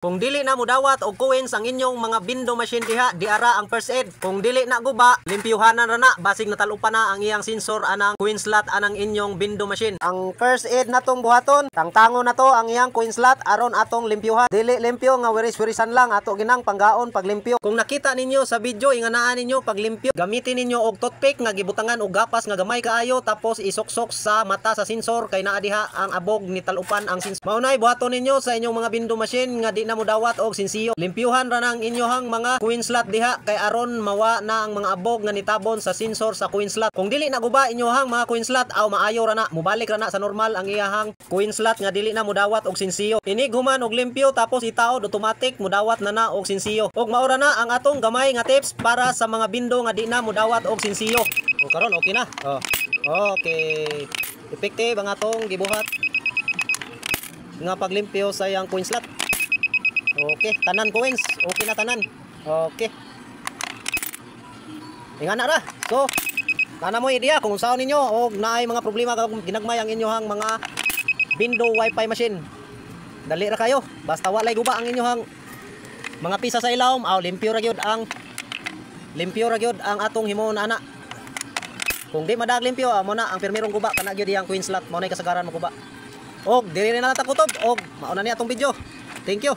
Kung dili na mudawat og coins ang inyong mga bindo machine diha, di ara ang first aid. Kung dili na guba, limpyuhanan ra na basig natalupan na ang iyang sensor anang coin slot anang inyong bindo machine. Ang first aid natong buhaton, tangtangon na to ang iyang coin slot aron atong limpyuhan. Dili limpyo nga wiris-wirisan lang ato ginang panggaon paglimpyo. Kung nakita ninyo sa video inganaan ninyo paglimpyo, gamitin ninyo og toothpick nga gibutangan og gapas nga gamay kaayo tapos isuksok sa mata sa sensor kay naa diha ang abog ni talupan ang sensor. Maunay buhaton ninyo sa inyong mga bindo machine nga di na mudawat og sinsiyo. Limpyuhan ra nang inyohang mga coin slot diha kay aron mawa na ang mga abog nga nitabon sa sensor sa coin slot. Kung dili na guba inyohang mga coin slot aw maayo ra na, mubalik ra na sa normal ang iyahang coin slot nga dili na mudawat og sinsiyo. Inig human og limpyo tapos itaod automatic mudawat na og sinsiyo. Og maura na ang atong gamay nga tips para sa mga bindo nga di na mudawat og sinsiyo. O karon okay na. Okay. Effective ang atong gibuhat nga paglimpyo sa iyang coin slot. Okay, tanan coins. Okay na tanan. Okay. Ingana ra. So, nana mo idea kung saan ninyo o naay mga problema kung ginagmay ang inyohang mga bindo wifi machine. Dali ra kayo. Basta walay guba ang inyohang mga pisa sa ilawom, limpyo ra gyud ang atong himon ana. Kung di madag limpyo, mo na ang pirmirong guba kana gyud iyang coin slot. Mao nay kasagaran mo guba. Og diri na natakutob og mao na ni atong video. Thank you.